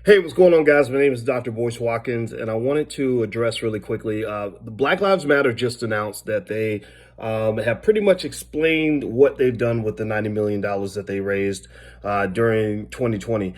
Hey, what's going on, guys? My name is Dr. Boyce Watkins, and I wanted to address really quickly. The Black Lives Matter just announced that they have pretty much explained what they've done with the $90 million that they raised during 2020.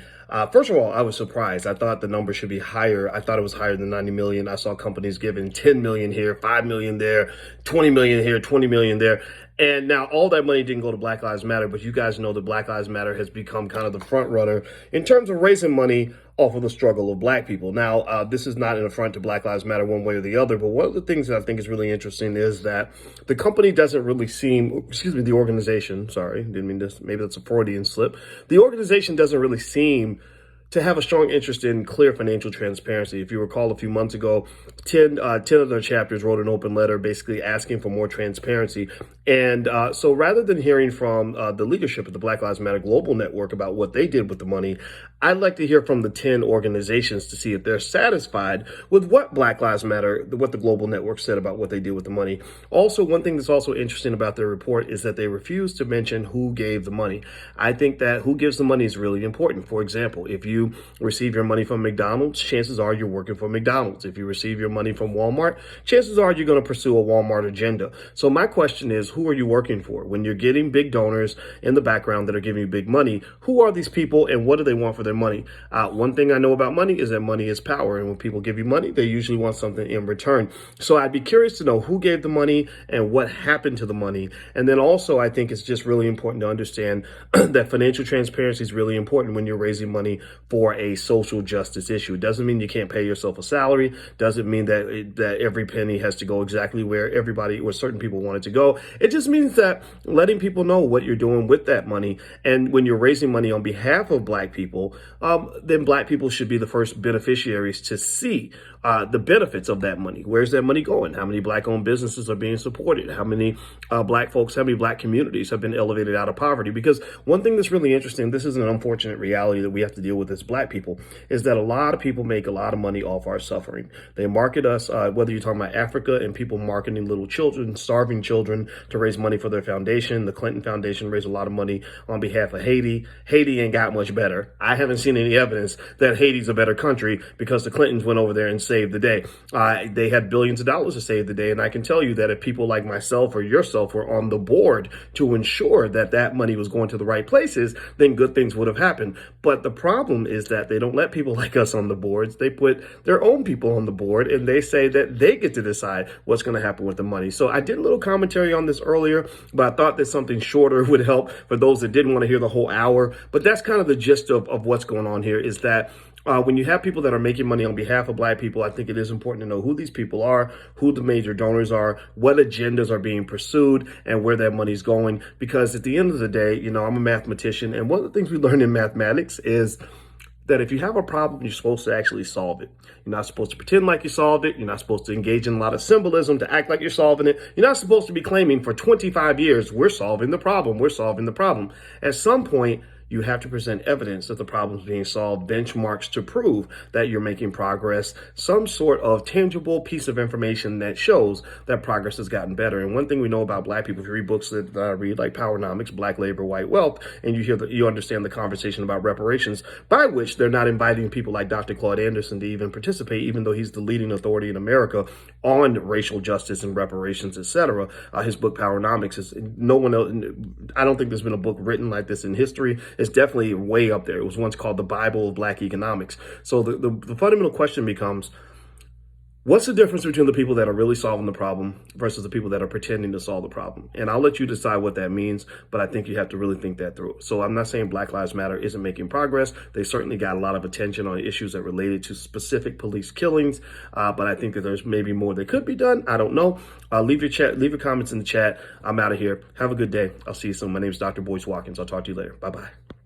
First of all, I was surprised. I thought the number should be higher. I thought it was higher than 90 million. I saw companies giving 10 million here, 5 million there, 20 million here, 20 million there. And now all that money didn't go to Black Lives Matter, but you guys know that Black Lives Matter has become kind of the front runner in terms of raising money off of the struggle of Black people. Now, this is not an affront to Black Lives Matter one way or the other, but one of the things that I think is really interesting is that the company doesn't really the organization, sorry, didn't mean this, maybe that's a Freudian slip. The organization doesn't really seem to have a strong interest in clear financial transparency. If you recall, a few months ago, 10 of their chapters wrote an open letter basically asking for more transparency. And so rather than hearing from the leadership of the Black Lives Matter Global Network about what they did with the money, I'd like to hear from the 10 organizations to see if they're satisfied with what Black Lives Matter, what the Global Network said about what they did with the money. Also, one thing that's also interesting about their report is that they refuse to mention who gave the money. I think that who gives the money is really important. For example, if you receive your money from McDonald's, chances are you're working for McDonald's. If you receive your money from Walmart, chances are you're going to pursue a Walmart agenda. So my question is, who are you working for? When you're getting big donors in the background that are giving you big money, who are these people and what do they want for their money? One thing I know about money is that money is power. And when people give you money, they usually want something in return. So I'd be curious to know who gave the money and what happened to the money. And then also, I think it's just really important to understand that financial transparency is really important when you're raising money for a social justice issue. It doesn't mean you can't pay yourself a salary. Doesn't mean that every penny has to go exactly where certain people want it to go. It just means that letting people know what you're doing with that money. And when you're raising money on behalf of Black people, then Black people should be the first beneficiaries to see the benefits of that money. Where's that money going? How many Black-owned businesses are being supported? How many Black communities have been elevated out of poverty? Because one thing that's really interesting, this is an unfortunate reality that we have to deal with as Black people, is that a lot of people make a lot of money off our suffering. They market us, whether you're talking about Africa and people marketing little children, starving children to raise money for their foundation. The Clinton Foundation raised a lot of money on behalf of Haiti. Haiti ain't got much better. I haven't seen any evidence that Haiti's a better country because the Clintons went over there and saved the day. They had billions of dollars to save the day. And I can tell you that if people like myself or yourself were on the board to ensure that that money was going to the right places, then good things would have happened. But the problem is that they don't let people like us on the boards. They put their own people on the board and they say that they get to decide what's going to happen with the money. So I did a little commentary on this earlier, but I thought that something shorter would help for those that didn't want to hear the whole hour. But that's kind of the gist of what's going on here, is that when you have people that are making money on behalf of Black people, I think it is important to know who these people are, who the major donors are, what agendas are being pursued, and where that money's going. Because at the end of the day, I'm a mathematician, and one of the things we learn in mathematics is that if you have a problem, you're supposed to actually solve it. You're not supposed to pretend like you solved it. You're not supposed to engage in a lot of symbolism to act like you're solving it. You're not supposed to be claiming for 25 years, we're solving the problem. We're solving the problem. At some point, you have to present evidence that the problem's being solved, benchmarks to prove that you're making progress, some sort of tangible piece of information that shows that progress has gotten better. And one thing we know about Black people, if you read books that I read, like Powernomics, Black Labor, White Wealth, and you understand the conversation about reparations, by which they're not inviting people like Dr. Claude Anderson to even participate, even though he's the leading authority in America on racial justice and reparations, etc. His book Powernomics is no one else. I don't think there's been a book written like this in history. It's definitely way up there. It was once called the Bible of Black economics. So the fundamental question becomes, what's the difference between the people that are really solving the problem versus the people that are pretending to solve the problem? And I'll let you decide what that means, but I think you have to really think that through. So I'm not saying Black Lives Matter isn't making progress. They certainly got a lot of attention on issues that related to specific police killings, but I think that there's maybe more that could be done. I don't know. Leave your comments in the chat. I'm out of here. Have a good day. I'll see you soon. My name is Dr. Boyce Watkins. I'll talk to you later. Bye-bye.